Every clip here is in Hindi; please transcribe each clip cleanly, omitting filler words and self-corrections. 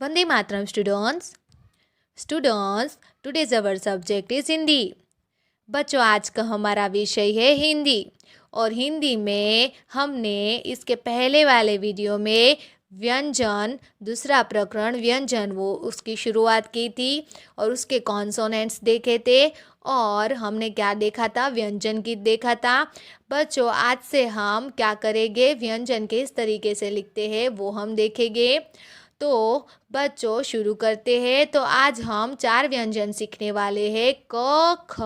Vande Mataram students. Students, today's our subject is Hindi. बच्चों, आज का हमारा विषय है हिंदी और हिंदी में हमने इसके पहले वाले वीडियो में व्यंजन दूसरा प्रकरण व्यंजन वो उसकी शुरुआत की थी और उसके कॉन्सोनेंट्स देखे थे और हमने क्या देखा था, व्यंजन की देखा था। बच्चों, आज से हम क्या करेंगे, व्यंजन किस तरीके से लिखते हैं वो हम देखेंगे। तो बच्चों शुरू करते हैं। तो आज हम 4 व्यंजन सीखने वाले हैं, क ख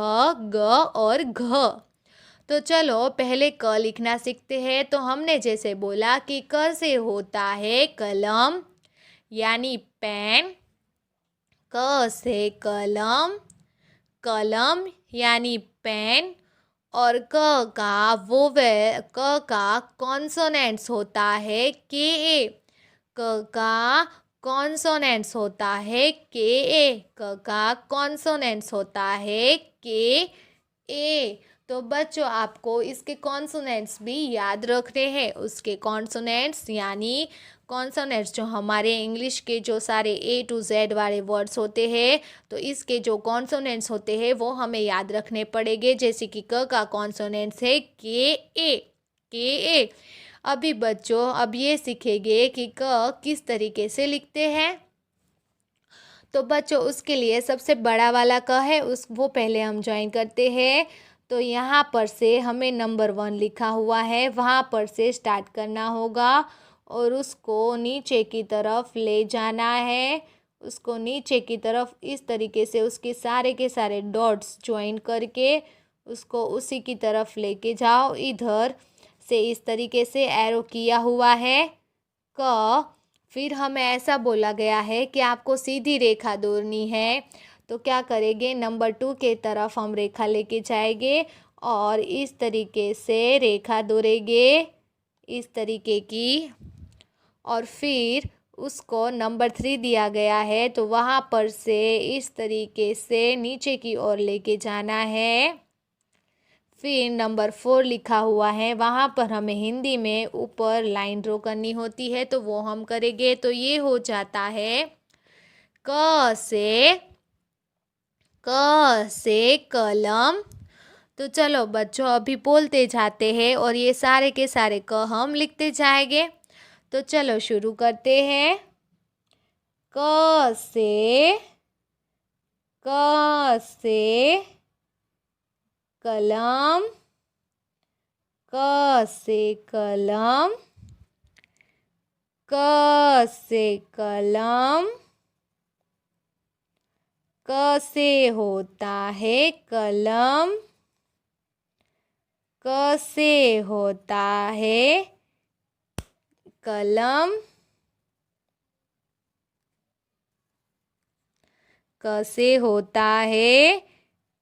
ग और घ। तो चलो पहले क लिखना सीखते हैं। तो हमने जैसे बोला कि क से होता है कलम यानी पेन, क से कलम, कलम यानी पेन। और क का कॉन्सोनेंट्स होता है के ए, क का कॉन्सोनेंट्स होता है के ए, क का कॉन्सोनेंट्स होता है के ए। तो बच्चों आपको इसके कॉन्सोनेंट्स भी याद रखने हैं। उसके कॉन्सोनेंट्स यानी कॉन्सोनेंट्स जो हमारे इंग्लिश के जो सारे ए टू जेड वाले वर्ड्स होते हैं, तो इसके जो कॉन्सोनेंट्स होते हैं वो हमें याद रखने पड़ेंगे। जैसे कि क का कॉन्सोनेंट्स है के ए, के ए। अभी बच्चों अब ये सीखेंगे कि क किस तरीके से लिखते हैं। तो बच्चों उसके लिए सबसे बड़ा वाला क है वो पहले हम ज्वाइन करते हैं। तो यहाँ पर से हमें नंबर 1 लिखा हुआ है, वहाँ पर से स्टार्ट करना होगा और उसको नीचे की तरफ ले जाना है। उसको नीचे की तरफ इस तरीके से उसके सारे के सारे डॉट्स ज्वाइन करके उसको उसी की तरफ लेके जाओ। इधर से इस तरीके से एरो किया हुआ है क। फिर हमें ऐसा बोला गया है कि आपको सीधी रेखा दौड़नी है। तो क्या करेंगे, नंबर 2 के तरफ हम रेखा लेके जाएंगे और इस तरीके से रेखा दौड़ेंगे, इस तरीके की। और फिर उसको नंबर 3 दिया गया है तो वहाँ पर से इस तरीके से नीचे की ओर लेके जाना है। फिर नंबर 4 लिखा हुआ है, वहाँ पर हमें हिंदी में ऊपर लाइन ड्रॉ करनी होती है, तो वो हम करेंगे। तो ये हो जाता है क से कलम। तो चलो बच्चों अभी बोलते जाते हैं और ये सारे के सारे क हम लिखते जाएंगे। तो चलो शुरू करते हैं। क से कलम, क से कलम, क से कलम, क से होता है कलम, क से होता है कलम, क से होता है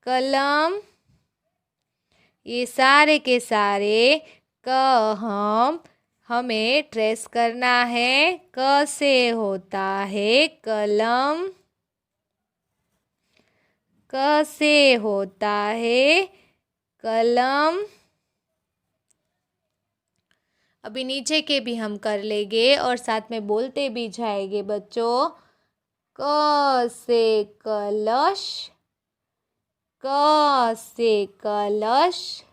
कलम। ये सारे के सारे क हमें ट्रेस करना है। क से होता है कलम, क से होता है कलम। अभी नीचे के भी हम कर लेंगे और साथ में बोलते भी जाएंगे बच्चों। क से कलश, क से कलश,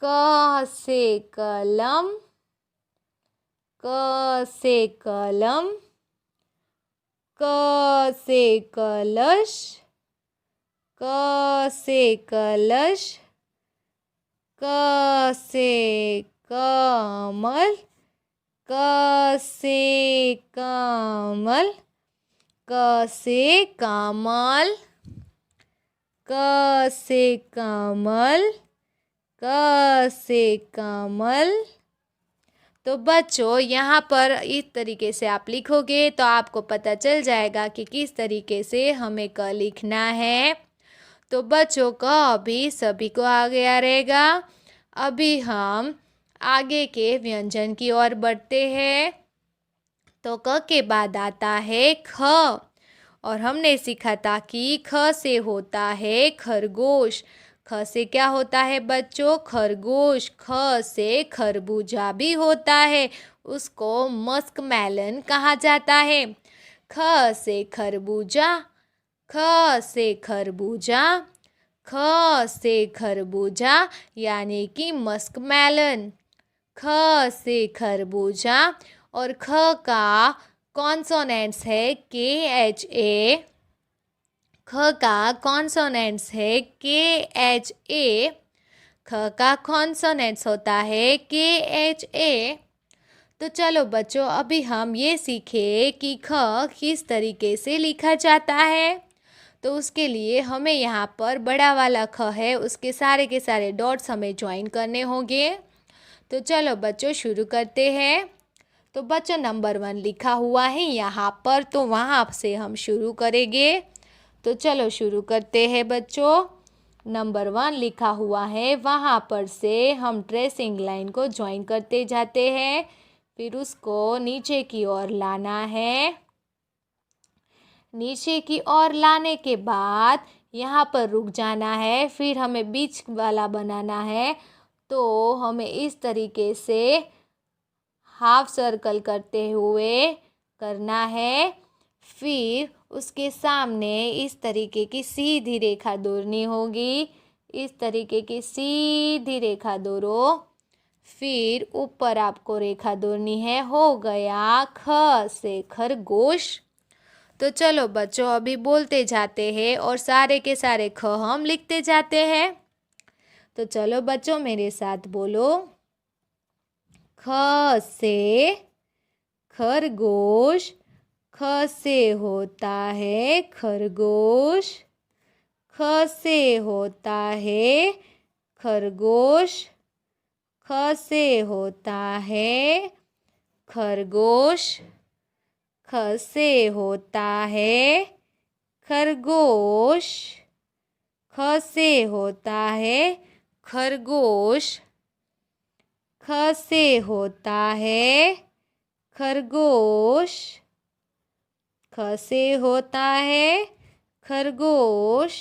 क से कलम, क से कलम, क से कलश, क से कलश, क से कमल, क से कमल, क से कमल, क से कमल, क से कमल। तो बच्चों यहाँ पर इस तरीके से आप लिखोगे तो आपको पता चल जाएगा कि किस तरीके से हमें क लिखना है। तो बच्चों क अभी सभी को आ गया रहेगा। अभी हम आगे के व्यंजन की ओर बढ़ते हैं। तो क के बाद आता है ख और हमने सीखा था कि ख से होता है खरगोश। ख से क्या होता है बच्चों, खरगोश। ख से खरबूजा भी होता है, उसको मस्क मेलन कहा जाता है। ख से खरबूजा, ख से खरबूजा, ख से खरबूजा यानी कि मस्क मेलन। ख से खरबूजा और ख का कॉन्सोनेंट्स है के एच ए। ख का कॉन्सोनेंट्स है के एच ए। ख का कॉन्सोनेंट्स होता है के एच ए। तो चलो बच्चों, अभी हम ये सीखे कि ख किस तरीके से लिखा जाता है। तो उसके लिए हमें यहाँ पर बड़ा वाला ख है, उसके सारे के सारे डॉट्स हमें ज्वाइन करने होंगे। तो चलो बच्चों शुरू करते हैं। तो बच्चों नंबर 1 लिखा हुआ है यहाँ पर, तो वहाँ से हम शुरू करेंगे। तो चलो शुरू करते हैं बच्चों। नंबर 1 लिखा हुआ है, वहाँ पर से हम ट्रेसिंग लाइन को ज्वाइन करते जाते हैं, फिर उसको नीचे की ओर लाना है। नीचे की ओर लाने के बाद यहाँ पर रुक जाना है, फिर हमें बीच वाला बनाना है। तो हमें इस तरीके से हाफ सर्कल करते हुए करना है। फिर उसके सामने इस तरीके की सीधी रेखा दौड़नी होगी। इस तरीके की सीधी रेखा दौड़ो, फिर ऊपर आपको रेखा दौड़नी है। हो गया ख से खरगोश। तो चलो बच्चों अभी बोलते जाते हैं और सारे के सारे ख हम लिखते जाते हैं। तो चलो बच्चों मेरे साथ बोलो। ख से खरगोश, ख से होता है खरगोश, ख से होता है खरगोश, ख से होता है खरगोश, ख से होता है खरगोश, ख से होता है खरगोश, ख से होता है खरगोश, ख से होता है खरगोश,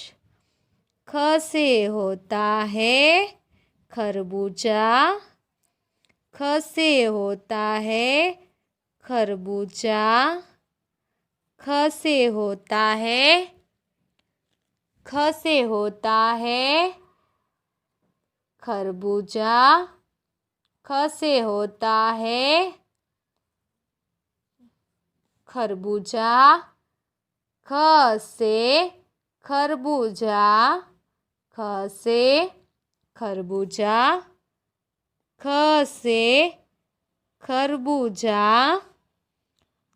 ख से होता है खरबूजा, ख से होता है खरबूजा, ख से होता है, ख से होता है खरबूजा, ख से होता है खरबूजा, ख से खरबूजा, ख से खरबूजा, ख से खरबूजा।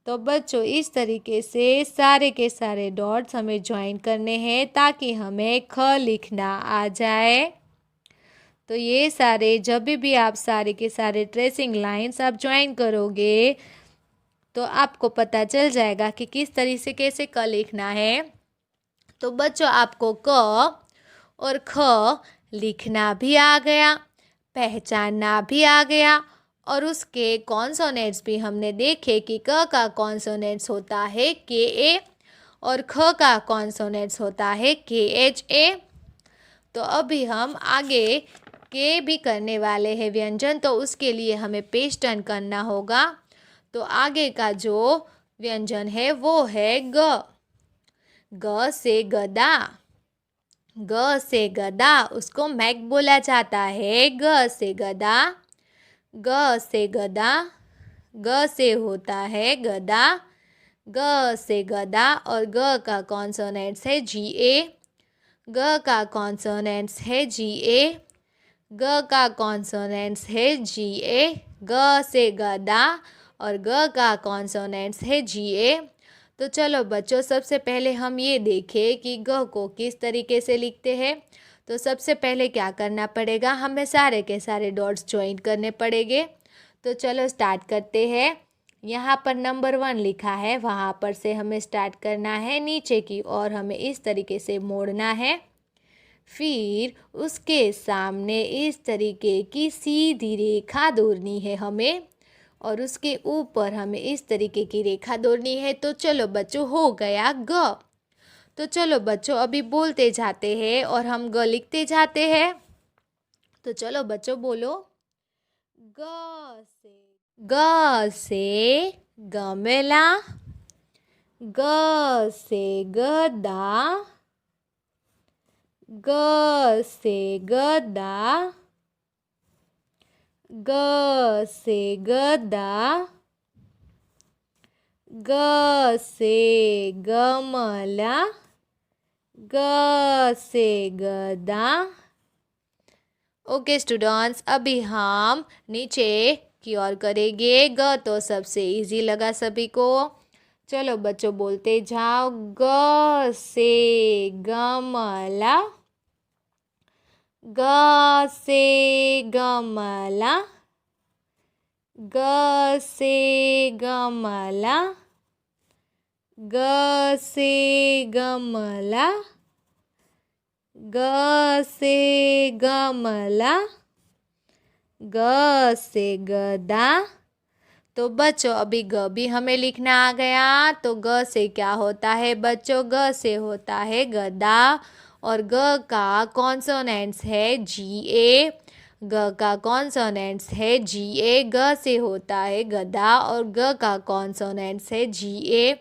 तो बच्चों इस तरीके से सारे के सारे डॉट्स हमें ज्वाइन करने हैं ताकि हमें ख लिखना आ जाए। तो ये सारे जब भी आप सारे के सारे ट्रेसिंग लाइंस आप ज्वाइन करोगे तो आपको पता चल जाएगा कि किस तरीके से कैसे क लिखना है। तो बच्चों आपको क और ख लिखना भी आ गया, पहचानना भी आ गया, और उसके कॉन्सोनेंट्स भी हमने देखे कि क का कॉन्सोनेंट्स होता है के ए और ख का कॉन्सोनेंट्स होता है के एच ए। तो अभी हम आगे के भी करने वाले हैं व्यंजन, तो उसके लिए हमें पेज टर्न करना होगा। तो आगे का जो व्यंजन है वो है ग। ग से गदा, ग से गदा, उसको मैक बोला जाता है। ग से गदा, ग से गदा, ग से होता है गदा, ग से गदा और ग का कॉन्सोनेंट्स है जी ए, ग का कॉन्सोनेंट्स है जी ए, ग का कॉन्सोनेंट्स है जी ए, ग से गदा और ग का कॉन्सोनेंट्स है जी ए। तो चलो बच्चों सबसे पहले हम ये देखें कि ग को किस तरीके से लिखते हैं। तो सबसे पहले क्या करना पड़ेगा, हमें सारे के सारे डॉट्स ज्वाइन करने पड़ेंगे। तो चलो स्टार्ट करते हैं। यहाँ पर नंबर 1 लिखा है, वहाँ पर से हमें स्टार्ट करना है नीचे की और हमें इस तरीके से मोड़ना है। फिर उसके सामने इस तरीके की सीधी रेखा दौड़नी है हमें, और उसके ऊपर हमें इस तरीके की रेखा दौड़नी है। तो चलो बच्चों हो गया ग। तो चलो बच्चों अभी बोलते जाते हैं और हम ग लिखते जाते हैं। तो चलो बच्चों बोलो। ग से गमला, ग से गदा, ग से गदा, ग से गदा, ग से गमला, ग से गदा। ओके स्टूडेंट्स, अभी हम नीचे की ओर करेंगे। ग तो सबसे इजी लगा सभी को। चलो बच्चों बोलते जाओ। ग से गमला, ग से गमला, ग से गमला, ग से गमला, ग से गमला, ग से गदा। तो बच्चों अभी ग भी हमें लिखना आ गया। तो ग से क्या होता है बच्चों? ग से होता है गदा। और ग का कॉन्सोनेंट्स है जी ए। ग का कॉन्सोनेंट्स है जी ए। ग से होता है गदा और ग का कॉन्सोनेंट्स है जी ए।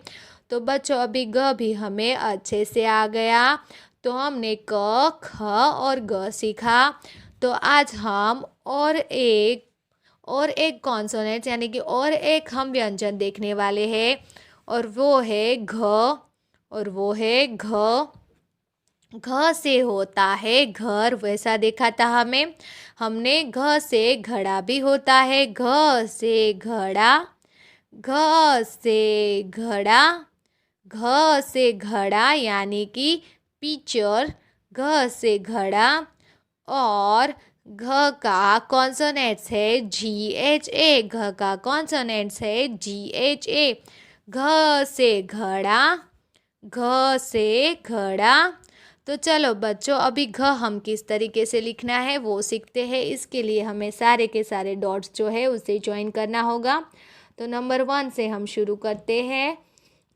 तो बच्चों अभी ग भी हमें अच्छे से आ गया। तो हमने क, ख और ग सीखा। तो आज हम और एक कॉन्सोनेंट यानी कि और एक हम व्यंजन देखने वाले हैं। और वो है घ। और वो है घ। घ से होता है घर, वैसा देखा था हमने घ से घड़ा भी होता है। घ से घड़ा, घ से घड़ा, घ से घड़ा यानी कि पिक्चर, घ से घड़ा। और घ का कॉन्सोनेंट्स है जी एच ए। घ का कॉन्सोनेंट्स है जी एच ए। घ से घड़ा, घ से घड़ा। तो चलो बच्चों अभी घ हम किस तरीके से लिखना है वो सीखते हैं। इसके लिए हमें सारे के सारे डॉट्स जो है उसे ज्वाइन करना होगा। तो नंबर 1 से हम शुरू करते हैं।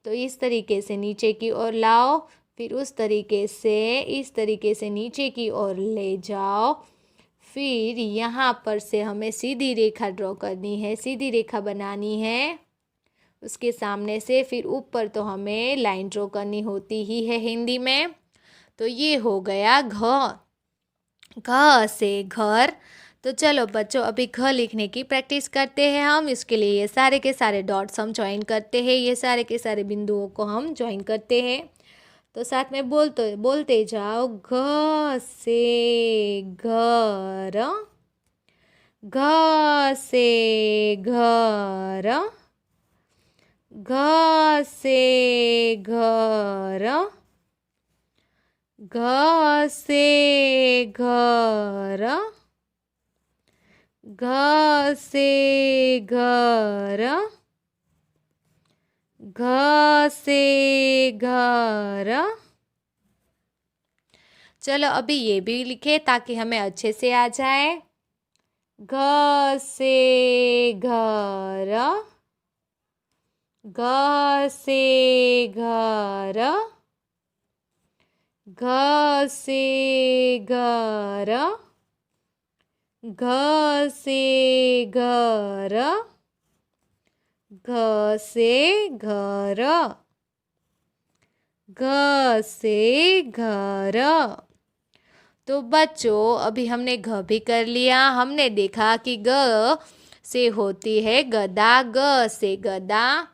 तो इस तरीके से नीचे की ओर लाओ, फिर उस तरीके से इस तरीके से नीचे की ओर ले जाओ। फिर यहाँ पर से हमें सीधी रेखा ड्रॉ करनी है, सीधी रेखा बनानी है उसके सामने से। फिर ऊपर तो हमें लाइन ड्रॉ करनी होती ही है हिंदी में। तो ये हो गया घ। घ से घर। तो चलो बच्चों अभी घ लिखने की प्रैक्टिस करते हैं हम। इसके लिए ये सारे के सारे डॉट्स हम ज्वाइन करते हैं, ये सारे के सारे बिंदुओं को हम ज्वाइन करते हैं। तो साथ में बोलते जाओ। घ से घर, घ से घर, घ से घर, घ से घर, घ से घर, घ से घर। चलो अभी ये भी लिखे ताकि हमें अच्छे से आ जाए। घ से घर, घ से घर, घ से घर, घ से घर, घ से घर, घ से घर। तो बच्चों अभी हमने घ भी कर लिया। हमने देखा कि ग से होती है गदा, ग से गदा,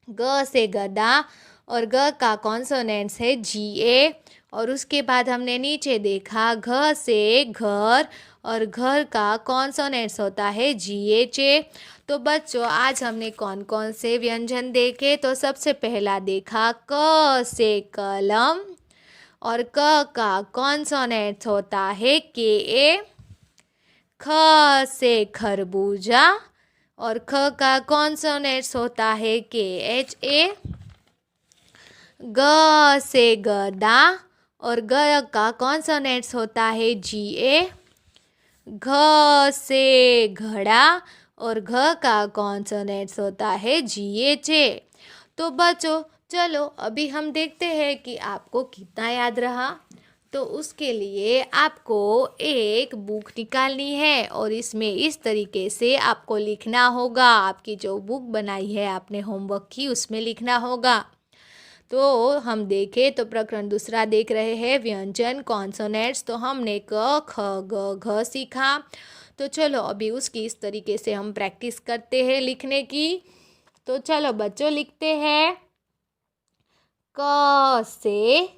ग से गदा। और ग का कॉन्सोनेंट्स है जी ए। और उसके बाद हमने नीचे देखा घ से घर, और घर का कॉन्सोनेंट्स होता है जी एच ए। तो बच्चों आज हमने कौन कौन से व्यंजन देखे? तो सबसे पहला देखा क से कलम, और क का कॉन्सोनेंट्स होता है के ए। ख से खरबूजा, और ख का कॉन्सोनेंट्स होता है के एच ए। ग से गदा, और ग का कॉन्सोनेंट्स होता है जी ए। घ से घड़ा, और घ का कॉन्सोनेंट्स होता है जी एच ए। तो बच्चों चलो अभी हम देखते हैं कि आपको कितना याद रहा। तो उसके लिए आपको एक बुक निकालनी है और इसमें इस तरीके से आपको लिखना होगा। आपकी जो बुक बनाई है आपने होमवर्क की उसमें लिखना होगा। तो हम देखें तो प्रकरण दूसरा देख रहे हैं व्यंजन कॉन्सोनेंट्स। तो हमने क ख ग घ सीखा। तो चलो अभी उसकी इस तरीके से हम प्रैक्टिस करते हैं लिखने की। तो चलो बच्चों लिखते हैं। क से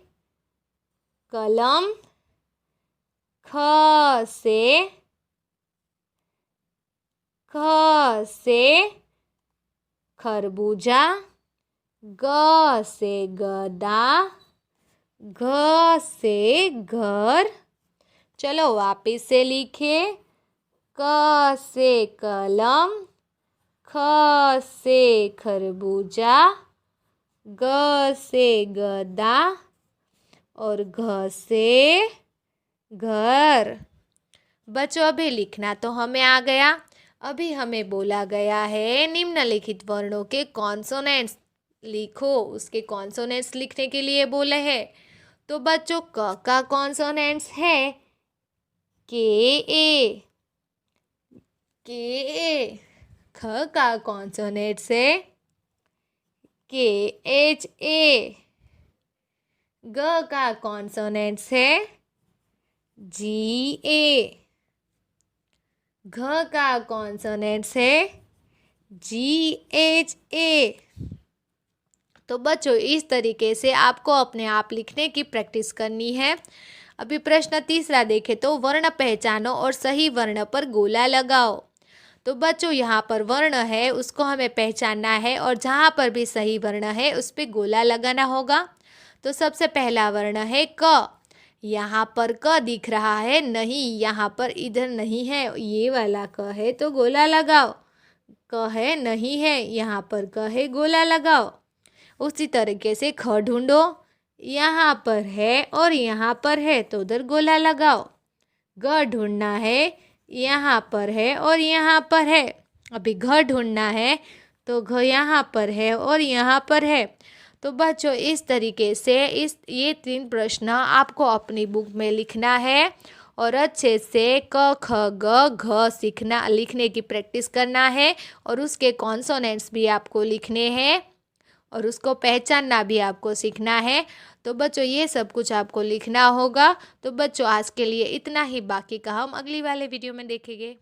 कलम, ख से खरबूजा, ग से गदा, घ से घर। चलो वापिस से लिखे। क से कलम, ख से खरबूजा, ग से गदा और घ से घर। बच्चों अभी लिखना तो हमें आ गया। अभी हमें बोला गया है निम्नलिखित वर्णों के कॉन्सोनेंट्स लिखो। उसके कॉन्सोनेंट्स लिखने के लिए बोले हैं। तो बच्चों क का कॉन्सोनेंट्स है के ए, के ए। ख का कॉन्सोनेंट्स है के एच ए। ग का कॉन्सोनेंट्स है जी ए। घ का कॉन्सोनेंट्स है जी एच ए। तो बच्चों इस तरीके से आपको अपने आप लिखने की प्रैक्टिस करनी है। अभी प्रश्न तीसरा देखें तो वर्ण पहचानो और सही वर्ण पर गोला लगाओ। तो बच्चों यहाँ पर वर्ण है उसको हमें पहचानना है और जहाँ पर भी सही वर्ण है उस पर गोला लगाना होगा। तो सबसे पहला वर्ण है क। यहाँ पर क दिख रहा है नहीं, यहाँ पर इधर नहीं है, ये वाला क है तो गोला लगाओ। क है नहीं है, यहाँ पर क है गोला लगाओ। उसी तरीके से ख ढूंढो, यहाँ पर है और यहाँ पर है तो उधर गोला लगाओ। ग ढूंढना है, यहाँ पर है और यहाँ पर है। अभी घ ढूंढना है तो घ यहाँ पर है और यहाँ पर है। तो बच्चों इस तरीके से ये 3 प्रश्न आपको अपनी बुक में लिखना है और अच्छे से क ख ग घ सीखना लिखने की प्रैक्टिस करना है और उसके कॉन्सोनेंट्स भी आपको लिखने हैं और उसको पहचानना भी आपको सीखना है। तो बच्चों ये सब कुछ आपको लिखना होगा। तो बच्चों आज के लिए इतना ही, बाकी का हम अगली वाले वीडियो में देखेंगे।